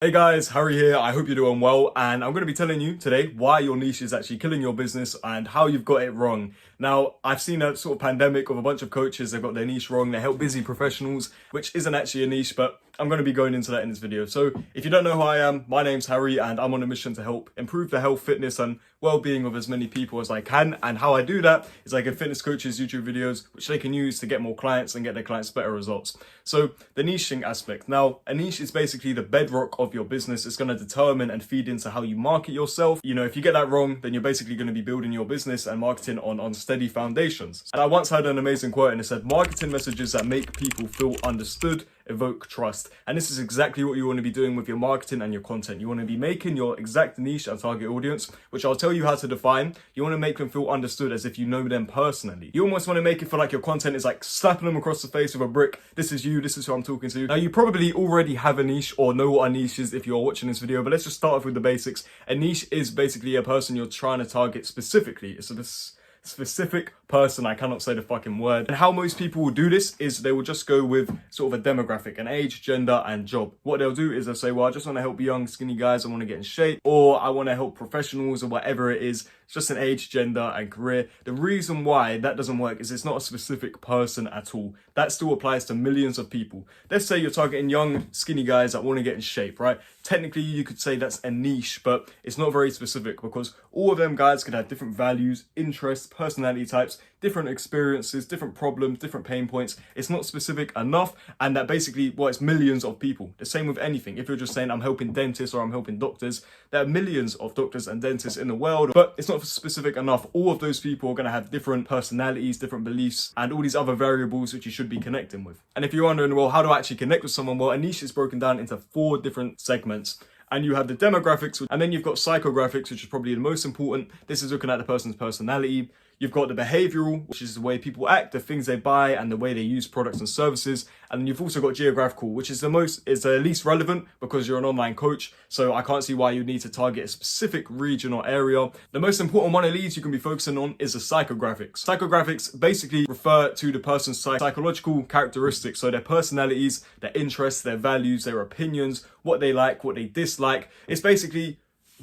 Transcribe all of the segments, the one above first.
Hey guys, Harry here. I hope you're doing well, and I'm going to be telling you today why your niche is actually killing your business and how you've got it wrong. Now, I've seen a sort of pandemic of a bunch of coaches, they've got their niche wrong, they help busy professionals, which isn't actually a niche, but I'm going to be going into that in this video. So if you don't know who I am, my name's Harry and I'm on a mission to help improve the health, fitness and well-being of as many people as I can. And how I do that is I give fitness coaches YouTube videos, which they can use to get more clients and get their clients better results. So the niching aspect. Now, a niche is basically the bedrock of your business. It's going to determine and feed into how you market yourself. You know, if you get that wrong, then you're basically going to be building your business and marketing on unsteady foundations. And I once had an amazing quote and it said, marketing messages that make people feel understood evoke trust. And this is exactly what you want to be doing with your marketing and your content. You want to be making your exact niche and target audience, which I'll tell you how to define. You want to make them feel understood as if you know them personally. You almost want to make it feel like your content is like slapping them across the face with a brick. This is you, this is who I'm talking to. Now, you probably already have a niche or know what a niche is if you're watching this video, but let's just start off with the basics. A niche is basically a person you're trying to target specifically. It's a specific person, I cannot say the fucking word. And how most people will do this is they will just go with sort of a demographic, an age, gender and job. What they'll do is they'll say, well, I just want to help young skinny guys, I want to get in shape, or I want to help professionals or whatever it is. It's just an age, gender and career. The reason why that doesn't work is it's not a specific person at all. That still applies to millions of people. Let's say you're targeting young skinny guys that want to get in shape, right? Technically you could say that's a niche, but it's not very specific because all of them guys could have different values, interests, personality types, different experiences, different problems, different pain points. It's not specific enough, and that basically, well, it's millions of people. The same with anything. If you're just saying I'm helping dentists or I'm helping doctors, there are millions of doctors and dentists in the world, but it's not specific enough. All of those people are going to have different personalities, different beliefs, and all these other variables which you should be connecting with. And if you're wondering, well, how do I actually connect with someone? Well, a niche is broken down into 4 different segments. And you have the demographics, and then you've got psychographics, which is probably the most important. This is looking at the person's personality. You've got the behavioral, which is the way people act, the things they buy, and the way they use products and services. And then you've also got geographical, which is the least relevant because you're an online coach. So I can't see why you need to target a specific region or area. The most important one of these you can be focusing on is the psychographics. Psychographics basically refer to the person's psychological characteristics. So their personalities, their interests, their values, their opinions, what they like, what they dislike. It's basically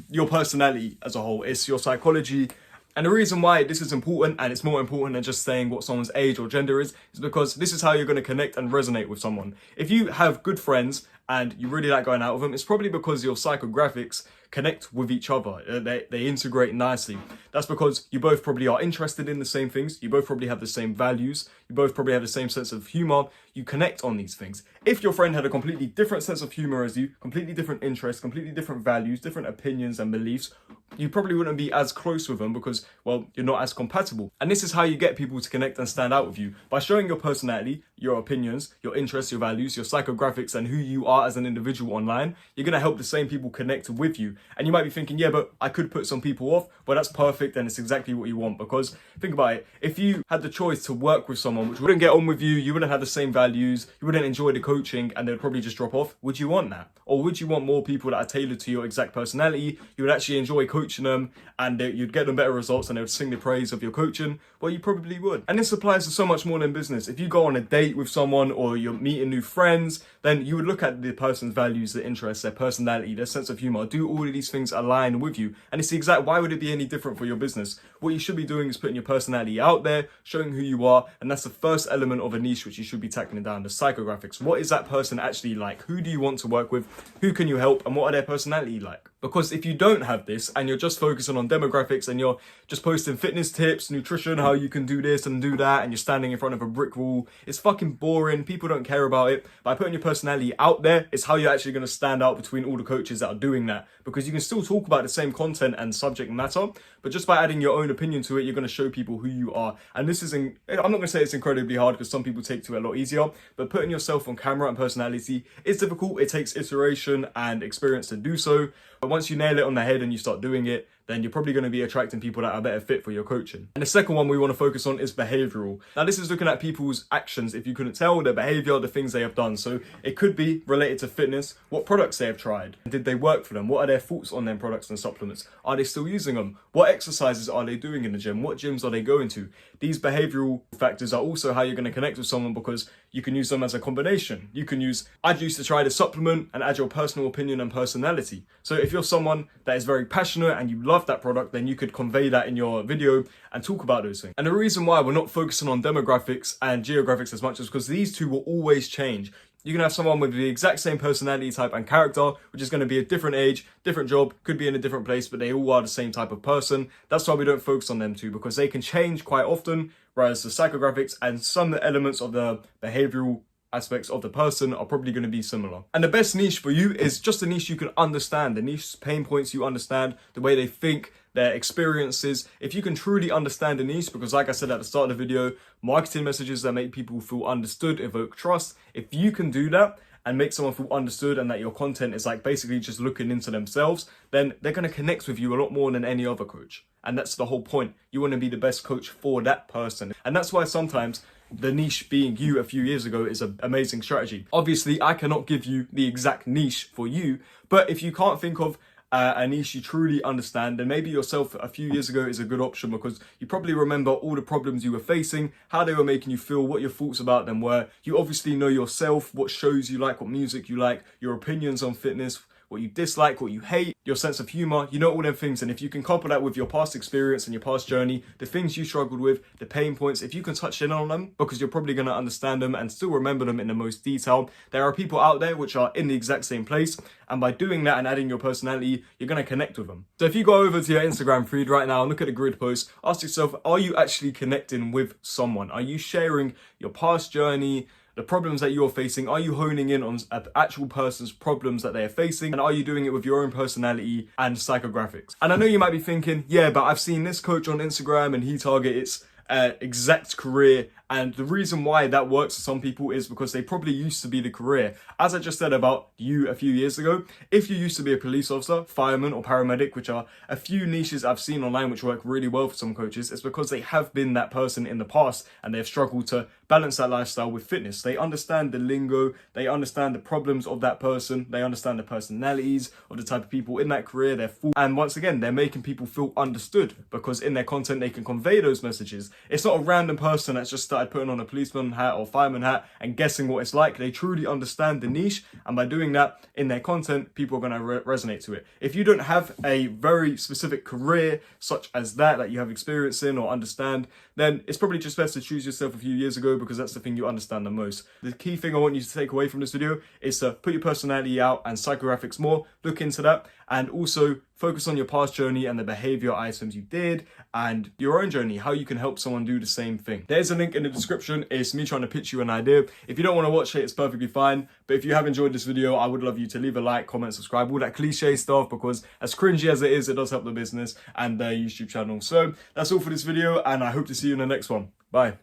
your personality as a whole. It's your psychology. And the reason why this is important, and it's more important than just saying what someone's age or gender is because this is how you're going to connect and resonate with someone. If you have good friends and you really like going out with them, it's probably because your psychographics connect with each other. They integrate nicely. That's because you both probably are interested in the same things. You both probably have the same values. You both probably have the same sense of humor. You connect on these things. If your friend had a completely different sense of humor as you, completely different interests, completely different values, different opinions and beliefs, you probably wouldn't be as close with them because, well, you're not as compatible. And this is how you get people to connect and stand out with you. By showing your personality, your opinions, your interests, your values, your psychographics, and who you are as an individual online, you're going to help the same people connect with you. And you might be thinking, yeah, but I could put some people off. Well, that's perfect and it's exactly what you want because think about it. If you had the choice to work with someone which wouldn't get on with you, you wouldn't have the same values, you wouldn't enjoy the coaching and they'd probably just drop off, would you want that? Or would you want more people that are tailored to your exact personality? You would actually enjoy coaching them and you'd get them better results and they would sing the praise of your coaching? Well, you probably would. And this applies to so much more than business. If you go on a date with someone or you're meeting new friends, then you would look at the person's values, their interests, their personality, their sense of humor. Do all of these things align with you? And it's the exact, why would it be any different for your business? What you should be doing is putting your personality out there, showing who you are. And that's the first element of a niche which you should be tackling down, the psychographics. What is that person actually like? Who do you want to work with? Who can you help? And what are their personality like? Because if you don't have this and you're just focusing on demographics and you're just posting fitness tips, nutrition, how you can do this and do that, and you're standing in front of a brick wall, it's fucking boring. People don't care about it. By putting your personality out there, it's how you're actually going to stand out between all the coaches that are doing that. Because you can still talk about the same content and subject matter, but just by adding your own opinion to it, you're going to show people who you are. And this isn't, I'm not going to say it's incredibly hard because some people take to it a lot easier, but putting yourself on camera and personality is difficult. It takes iteration and experience to do so. But once you nail it on the head and you start doing it, then you're probably going to be attracting people that are better fit for your coaching. And the second one we want to focus on is behavioral. Now, this is looking at people's actions, if you couldn't tell, their behavior, the things they have done. So it could be related to fitness, what products they have tried, did they work for them, what are their thoughts on them products and supplements, are they still using them, what exercises are they doing in the gym, what gyms are they going to. These behavioral factors are also how you're going to connect with someone, because you can use them as a combination. You can use, I'd used to try the supplement, and add your personal opinion and personality. So if you're someone that is very passionate and you love that product, then you could convey that in your video and talk about those things. And the reason why we're not focusing on demographics and geographics as much is because these two will always change. You can have someone with the exact same personality type and character, which is going to be a different age, different job, could be in a different place, but they all are the same type of person. That's why we don't focus on them two, because they can change quite often, whereas the psychographics and some elements of the behavioral aspects of the person are probably going to be similar. And the best niche for you is just a niche you can understand, the niche pain points you understand, the way they think, their experiences. If you can truly understand a niche, because like I said at the start of the video, marketing messages that make people feel understood evoke trust. If you can do that and make someone feel understood, and that your content is like basically just looking into themselves, then they're going to connect with you a lot more than any other coach. And that's the whole point. You want to be the best coach for that person. And that's why sometimes the niche being you a few years ago is an amazing strategy. Obviously, I cannot give you the exact niche for you, but if you can't think of a niche you truly understand, then maybe yourself a few years ago is a good option, because you probably remember all the problems you were facing, how they were making you feel, what your thoughts about them were. You obviously know yourself, what shows you like, what music you like, your opinions on fitness, what you dislike, what you hate, your sense of humor, you know all them things. And if you can couple that with your past experience and your past journey, the things you struggled with, the pain points, if you can touch in on them, because you're probably going to understand them and still remember them in the most detail. There are people out there which are in the exact same place, and by doing that and adding your personality, you're going to connect with them. So if you go over to your Instagram feed right now and look at the grid post, ask yourself, are you actually connecting with someone? Are you sharing your past journey, the problems that you're facing? Are you honing in on an actual person's problems that they're facing? And are you doing it with your own personality and psychographics? And I know you might be thinking, yeah, but I've seen this coach on Instagram and he targets exact career. And the reason why that works for some people is because they probably used to be the career. As I just said about you a few years ago, if you used to be a police officer, fireman or paramedic, which are a few niches I've seen online which work really well for some coaches, it's because they have been that person in the past and they've struggled to balance that lifestyle with fitness. They understand the lingo, they understand the problems of that person, they understand the personalities of the type of people in that career, and once again, they're making people feel understood, because in their content they can convey those messages. It's not a random person that's just started putting on a policeman hat or fireman hat and guessing what it's like. They truly understand the niche, and by doing that in their content, people are going to resonate to it. If you don't have a very specific career such as that you have experience in or understand, then it's probably just best to choose yourself a few years ago, because that's the thing you understand the most. The key thing I want you to take away from this video is to put your personality out and psychographics more, look into that, and also focus on your past journey and the behavior items you did and your own journey, how you can help someone do the same thing. There's a link in the description. It's me trying to pitch you an idea. If you don't want to watch it, it's perfectly fine. But if you have enjoyed this video, I would love you to leave a like, comment, subscribe, all that cliche stuff, because as cringy as it is, it does help the business and the YouTube channel. So that's all for this video, and I hope to see you in the next one. Bye.